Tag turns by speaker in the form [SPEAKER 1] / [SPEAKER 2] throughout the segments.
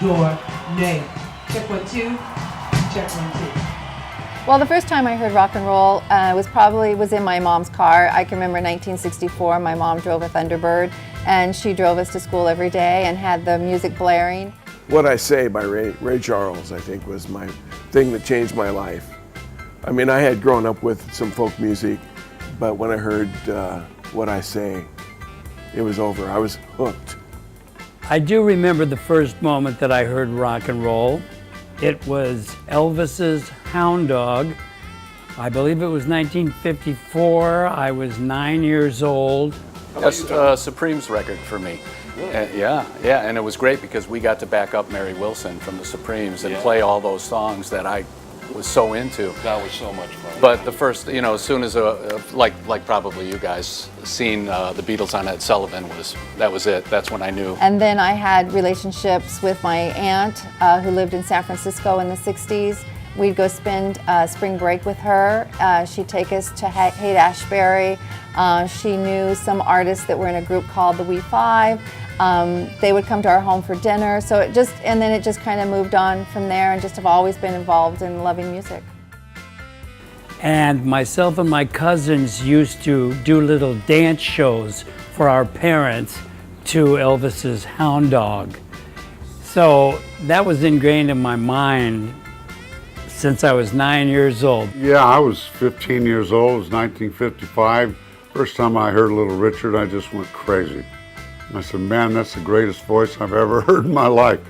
[SPEAKER 1] your name. Check 1, 2. Check 1, 2.
[SPEAKER 2] Well, the first time I heard rock and roll was in my mom's car. I can remember 1964, my mom drove a Thunderbird, and she drove us to school every day and had the music blaring.
[SPEAKER 3] What I Say by Ray Charles, I think, was my thing that changed my life. I mean, I had grown up with some folk music, but when I heard What I Say, it was over. I was hooked.
[SPEAKER 4] I do remember the first moment that I heard rock and roll. It was Elvis's Hound Dog. I believe it was 1954. I was 9 years old.
[SPEAKER 5] That's Supreme's record for me.
[SPEAKER 3] Really?
[SPEAKER 5] Yeah, and it was great because we got to back up Mary Wilson from the Supremes and play all those songs that I was so into.
[SPEAKER 6] That was so much fun.
[SPEAKER 5] But the first, as soon as, like probably you guys, seeing the Beatles on Ed Sullivan that was it. That's when I knew.
[SPEAKER 2] And then I had relationships with my aunt who lived in San Francisco in the 60s. We'd go spend spring break with her. She'd take us to Haight-Ashbury. She knew some artists that were in a group called the We Five. They would come to our home for dinner. So it just kind of moved on from there, and just have always been involved in loving music.
[SPEAKER 4] And myself and my cousins used to do little dance shows for our parents to Elvis's Hound Dog. So that was ingrained in my mind since I was 9 years old.
[SPEAKER 7] Yeah, I was 15 years old. It was 1955. First time I heard Little Richard, I just went crazy. I said, man, that's the greatest voice I've ever heard in my life.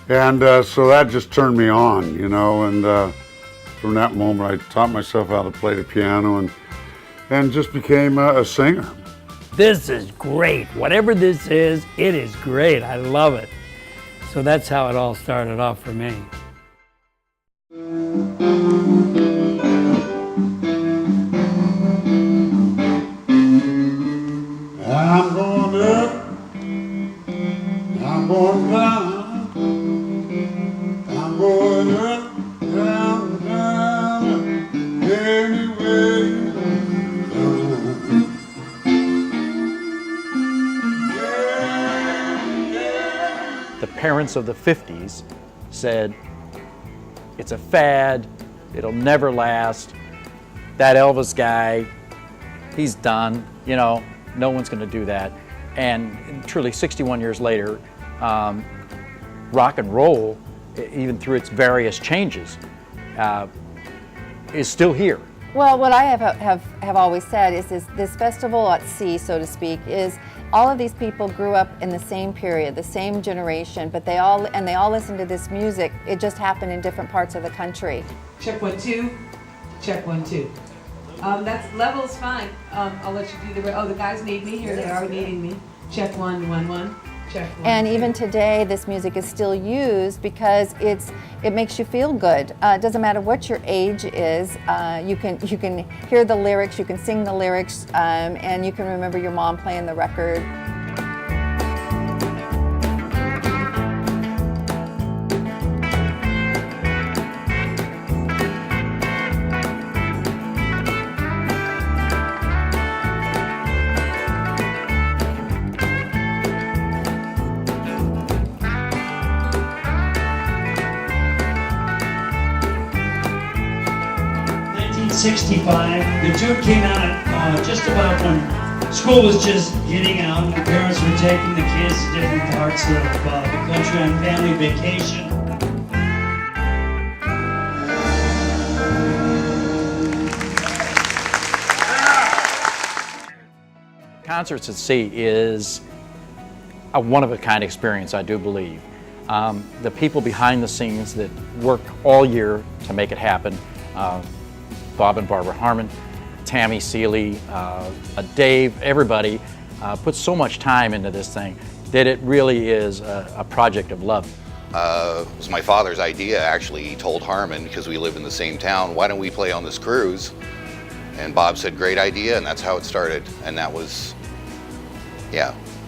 [SPEAKER 7] And so that just turned me on, and from that moment I taught myself how to play the piano and just became a singer.
[SPEAKER 4] This is great. Whatever this is, it is great. I love it. So that's how it all started off for me.
[SPEAKER 7] I'm going up, I'm going down, I'm going up, down, down, anyway.
[SPEAKER 8] The parents of the 50s said, it's a fad, it'll never last, that Elvis guy, he's done, no one's going to do that. And truly 61 years later, rock and roll, even through its various changes, is still here.
[SPEAKER 2] Well, what I have always said is this festival at sea, so to speak, is all of these people grew up in the same period, the same generation, but they all listen to this music. It just happened in different parts of the country.
[SPEAKER 1] Check 1, 2. Check 1, 2. That's level's fine. I'll let you do the guys need me here. They are needing me. Check 1, 1, 1. Check 1.
[SPEAKER 2] And even today, this music is still used because it makes you feel good. It doesn't matter what your age is. You can hear the lyrics, you can sing the lyrics, and you can remember your mom playing the record.
[SPEAKER 9] '65. The tune came out just about when school was just getting out and the parents were taking the kids to different parts of the country on family vacation.
[SPEAKER 8] Concerts at Sea is a one-of-a-kind experience, I do believe. The people behind the scenes that work all year to make it happen, Bob and Barbara Harmon, Tammy Seeley, Dave, everybody put so much time into this thing that it really is a project of love.
[SPEAKER 10] It was my father's idea, actually. He told Harmon, because we live in the same town, why don't we play on this cruise? And Bob said, great idea, and that's how it started. And that was,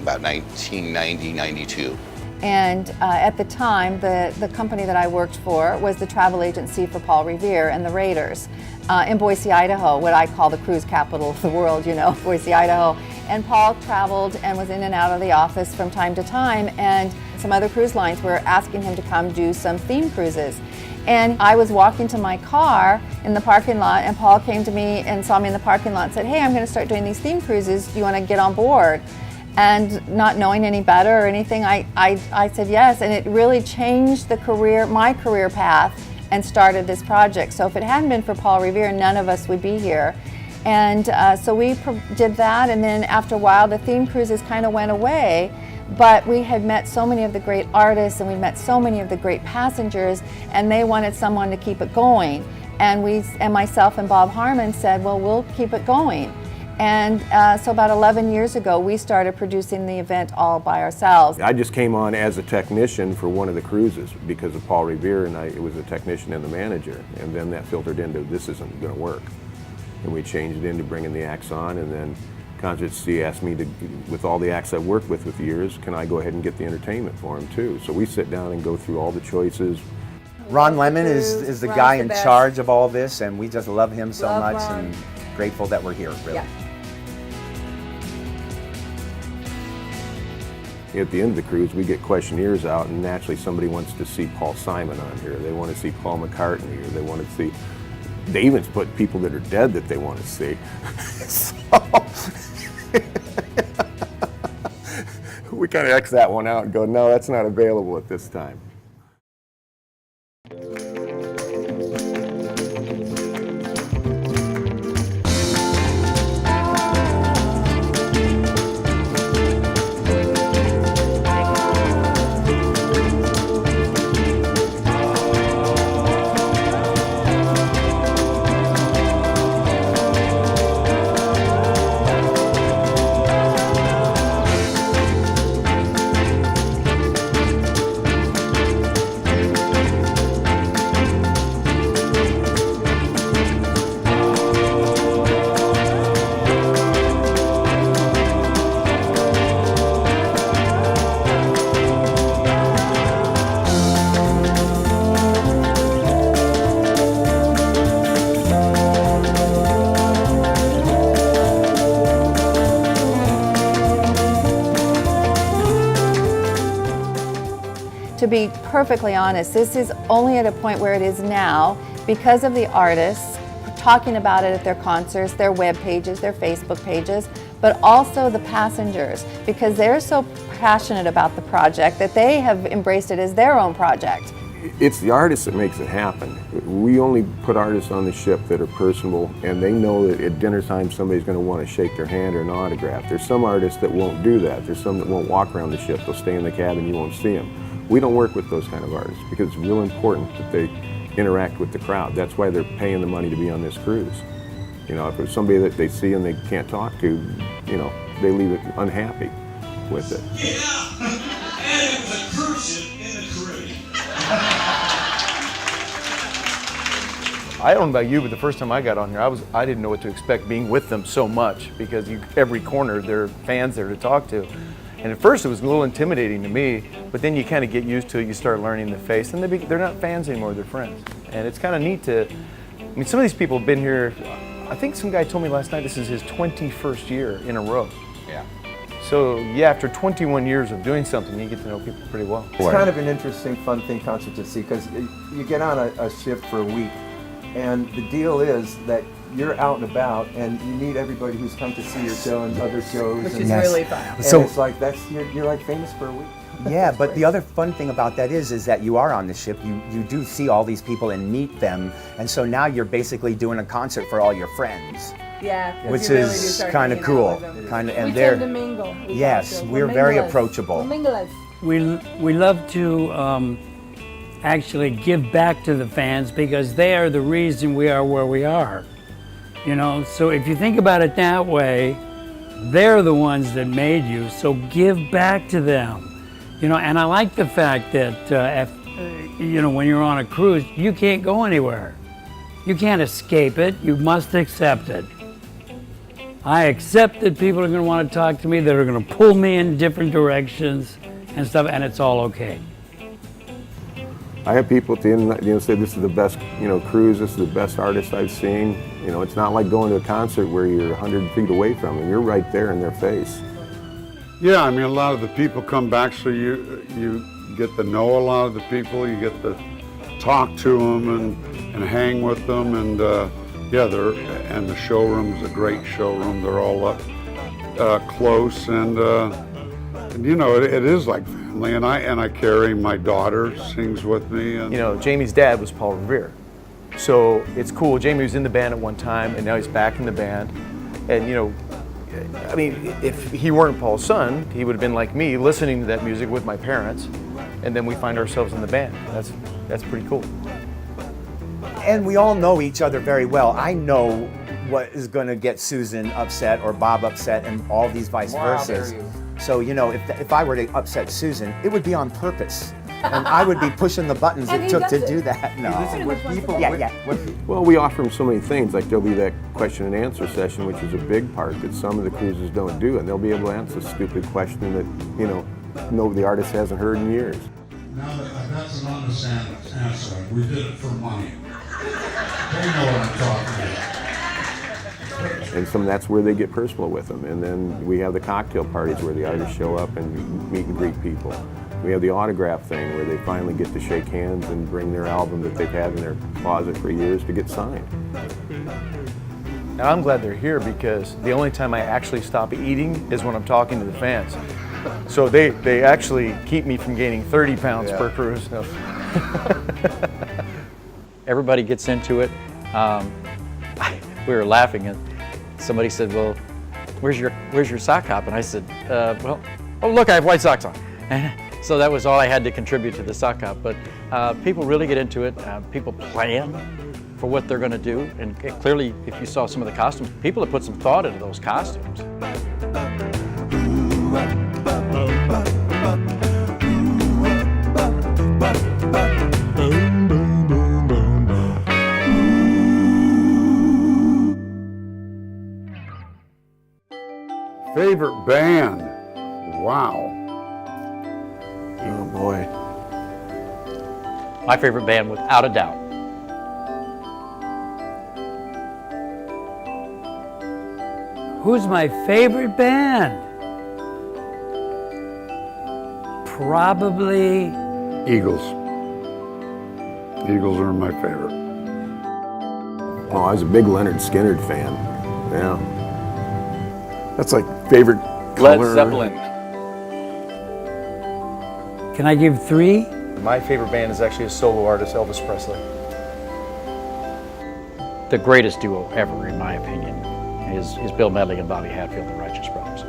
[SPEAKER 10] about 1990, 92.
[SPEAKER 2] And at the time, the company that I worked for was the travel agency for Paul Revere and the Raiders in Boise, Idaho, what I call the cruise capital of the world, Boise, Idaho. And Paul traveled and was in and out of the office from time to time, and some other cruise lines were asking him to come do some theme cruises. And I was walking to my car in the parking lot, and Paul came to me and saw me in the parking lot and said, "Hey, I'm going to start doing these theme cruises. Do you want to get on board?" And not knowing any better or anything, I said yes, and it really changed my career path, and started this project. So if it hadn't been for Paul Revere, none of us would be here. And so we did that, and then after a while the theme cruises kind of went away, but we had met so many of the great artists, and we met so many of the great passengers, and they wanted someone to keep it going. And myself and Bob Harmon said, well, we'll keep it going. And so about 11 years ago, we started producing the event all by ourselves.
[SPEAKER 3] I just came on as a technician for one of the cruises because of Paul Revere, and it was a technician and the manager. And then that filtered into, this isn't going to work. And we changed it into bringing the acts on, and then Concert C asked me to, with all the acts I've worked with years, can I go ahead and get the entertainment for them too? So we sit down and go through all the choices.
[SPEAKER 6] Ron Lemon is the guy in charge of all this, and we just love him so much, and grateful that we're here, really.
[SPEAKER 2] Yeah.
[SPEAKER 3] At the end of the cruise, we get questionnaires out, and naturally somebody wants to see Paul Simon on here. They want to see Paul McCartney, or they want to see, they even put people that are dead that they want to see. So, we kind of X that one out and go, no, that's not available at this time.
[SPEAKER 2] To be perfectly honest, this is only at a point where it is now because of the artists talking about it at their concerts, their web pages, their Facebook pages, but also the passengers, because they're so passionate about the project that they have embraced it as their own project.
[SPEAKER 3] It's the artist that makes it happen. We only put artists on the ship that are personable, and they know that at dinner time somebody's going to want to shake their hand or an autograph. There's some artists that won't do that. There's some that won't walk around the ship. They'll stay in the cabin, you won't see them. We don't work with those kind of artists because it's real important that they interact with the crowd. That's why they're paying the money to be on this cruise. You know, if it's somebody that they see and they can't talk to, you know, they leave it unhappy with it.
[SPEAKER 9] Yeah, and it was a cruise ship in the Caribbean.
[SPEAKER 11] I don't know about you, but the first time I got on here, I didn't know what to expect being with them so much because every corner there are fans there to talk to. And at first it was a little intimidating to me, but then you kind of get used to it, you start learning the face, and they're not fans anymore, they're friends. And it's kind of neat to, I mean, some of these people have been here, I think some guy told me last night this is his 21st year in a row.
[SPEAKER 6] Yeah.
[SPEAKER 11] So yeah, after 21 years of doing something, you get to know people pretty well.
[SPEAKER 12] It's kind of an interesting, fun thing, Concert to see, because you get on a ship for a week, and the deal is that you're out and about, and you meet everybody who's come to see your show and other shows.
[SPEAKER 1] Which
[SPEAKER 12] and,
[SPEAKER 1] is really fun.
[SPEAKER 12] and
[SPEAKER 6] So-
[SPEAKER 12] it's like you're like famous for a week.
[SPEAKER 6] Yeah, but the other fun thing about that is that you are on the ship. You do see all these people and meet them, and so now you're basically doing a concert for all your friends,
[SPEAKER 1] Yeah.
[SPEAKER 6] which is kind of cool. Kind of, and they're
[SPEAKER 1] mingle.
[SPEAKER 6] yes, we're very approachable.
[SPEAKER 4] We love to actually give back to the fans because they are the reason we are where we are. You know, so if you think about it that way, they're the ones that made you, so give back to them. You know, and I like the fact that, you know, when you're on a cruise, you can't go anywhere. You can't escape it, you must accept it. I accept that people are going to want to talk to me, that are going to pull me in different directions and stuff, and it's all okay.
[SPEAKER 3] I have people at the end, say this is the best, cruise. This is the best artist I've seen. It's not like going to a concert where you're 100 feet away from them. You're right there in their face.
[SPEAKER 7] Yeah, I mean, a lot of the people come back, so you get to know a lot of the people. You get to talk to them and hang with them, and and the showroom's a great showroom. They're all up close, and it is like family. And I carry my daughter, sings with me. And
[SPEAKER 11] Jamie's dad was Paul Revere, so it's cool. Jamie was in the band at one time, and now he's back in the band, and I mean, if he weren't Paul's son, he would have been like me, listening to that music with my parents, and then we find ourselves in the band. That's pretty cool.
[SPEAKER 6] And we all know each other very well. I know what is going to get Susan upset or Bob upset and all these vice versas. So, if I were to upset Susan, it would be on purpose. And I would be pushing the buttons it took to do that. No.
[SPEAKER 3] Well, we offer them so many things. Like there'll be that question and answer session, which is a big part that some of the cruises don't do, and they'll be able to answer a stupid question that the artist hasn't heard in years.
[SPEAKER 13] Now that's an honest answer. We did it for money. They know what I'm talking about.
[SPEAKER 3] And that's where they get personal with them. And then we have the cocktail parties where the artists show up and meet and greet people. We have the autograph thing where they finally get to shake hands and bring their album that they've had in their closet for years to get signed.
[SPEAKER 11] Now I'm glad they're here because the only time I actually stop eating is when I'm talking to the fans. So they actually keep me from gaining 30 pounds per cruise. No.
[SPEAKER 8] Everybody gets into it. We were laughing and somebody said, well, where's your sock hop? And I said, oh look, I have white socks on. And so that was all I had to contribute to the sock hop. But people really get into it. People plan for what they're going to do. And clearly, if you saw some of the costumes, people have put some thought into those costumes.
[SPEAKER 7] Favorite band? Wow.
[SPEAKER 3] Oh boy.
[SPEAKER 8] My favorite band, without a doubt.
[SPEAKER 4] Who's my favorite band? Probably
[SPEAKER 7] Eagles. Eagles are my favorite.
[SPEAKER 3] Oh, I was a big Leonard Skinner fan. Yeah. That's like favorite color.
[SPEAKER 5] Led Zeppelin.
[SPEAKER 4] Can I give 3?
[SPEAKER 11] My favorite band is actually a solo artist, Elvis Presley.
[SPEAKER 8] The greatest duo ever, in my opinion, is Bill Medley and Bobby Hatfield, the Righteous Brothers.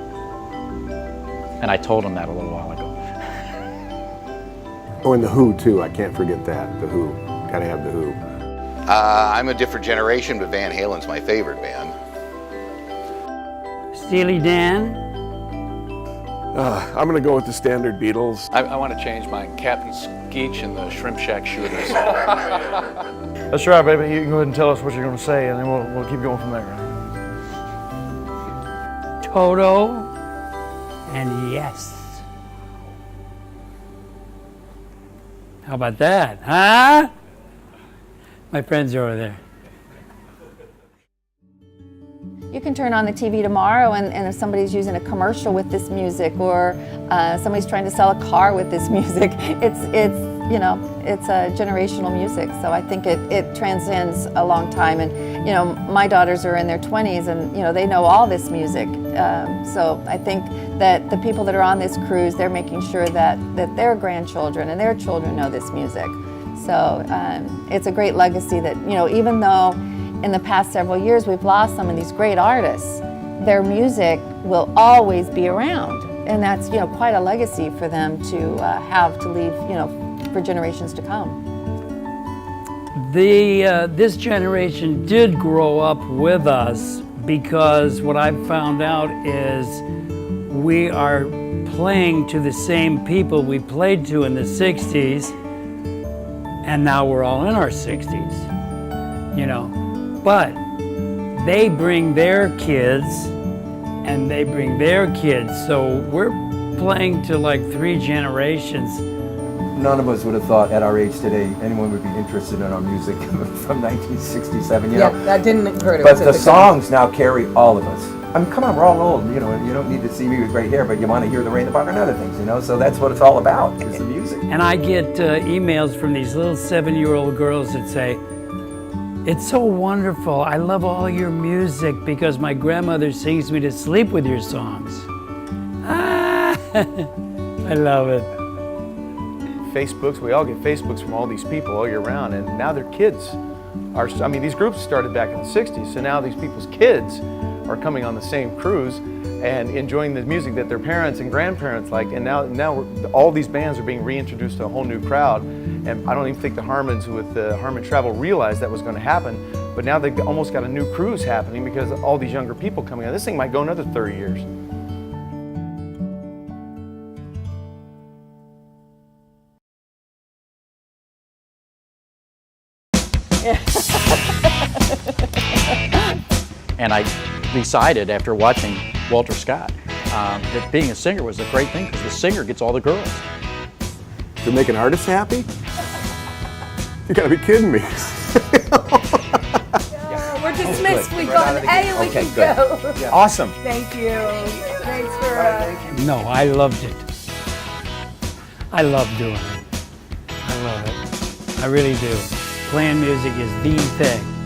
[SPEAKER 8] And I told him that a little while ago.
[SPEAKER 3] Oh, and The Who, too. I can't forget that. The Who. Gotta have The Who.
[SPEAKER 10] I'm a different generation, but Van Halen's my favorite band.
[SPEAKER 4] Steely Dan.
[SPEAKER 3] I'm gonna go with the standard Beatles.
[SPEAKER 5] I want to change mine. Captain Skeech and the Shrimp Shack Shooters.
[SPEAKER 11] That's right, baby. You can go ahead and tell us what you're going to say, and then we'll keep going from there.
[SPEAKER 4] Toto. And Yes. How about that, huh? My friends are over there.
[SPEAKER 2] You can turn on the TV tomorrow and if somebody's using a commercial with this music or somebody's trying to sell a car with this music, it's a generational music. So I think it transcends a long time. And my daughters are in their 20s and they know all this music. So I think that the people that are on this cruise, they're making sure that their grandchildren and their children know this music. So it's a great legacy that even though in the past several years we've lost some of these great artists, their music will always be around, and that's quite a legacy for them to have to leave for generations to come.
[SPEAKER 4] This generation did grow up with us because what I've found out is we are playing to the same people we played to in the 60s, and now we're all in our 60s, But they bring their kids, and they bring their kids, so we're playing to like 3 generations
[SPEAKER 12] none of us would have thought at our age today anyone would be interested in our music from 1967. You
[SPEAKER 1] Yeah,
[SPEAKER 12] know?
[SPEAKER 1] that didn't hurt.
[SPEAKER 12] But the songs now carry all of us. I mean, come on, we're all old. You know, you don't need to see me with gray hair, but you want to hear the Rain, the Fire, and other things. You know, so that's what it's all about, is the music.
[SPEAKER 4] And I get emails from these little 7-year-old girls that say, "It's so wonderful. I love all your music because my grandmother sings me to sleep with your songs." Ah, I love it.
[SPEAKER 11] Facebooks, we all get Facebooks from all these people all year round, and now their kids are, I mean, these groups started back in the 60s, so now these people's kids are coming on the same cruise and enjoying the music that their parents and grandparents liked, and now all these bands are being reintroduced to a whole new crowd, and I don't even think the Harmons with the Harmon Travel realized that was going to happen, but now they've almost got a new cruise happening because of all these younger people coming on. This thing might go another 30 years.
[SPEAKER 8] And I decided after watching Walter Scott that being a singer was a great thing because the singer gets all the girls.
[SPEAKER 3] To make an artist happy? You gotta be kidding me.
[SPEAKER 1] We're dismissed. We've gone A and we can go.
[SPEAKER 6] Yeah. Awesome.
[SPEAKER 1] Thank you. Thanks for.
[SPEAKER 4] No, I loved it. I love doing it. I love it. I really do. Playing music is the thing.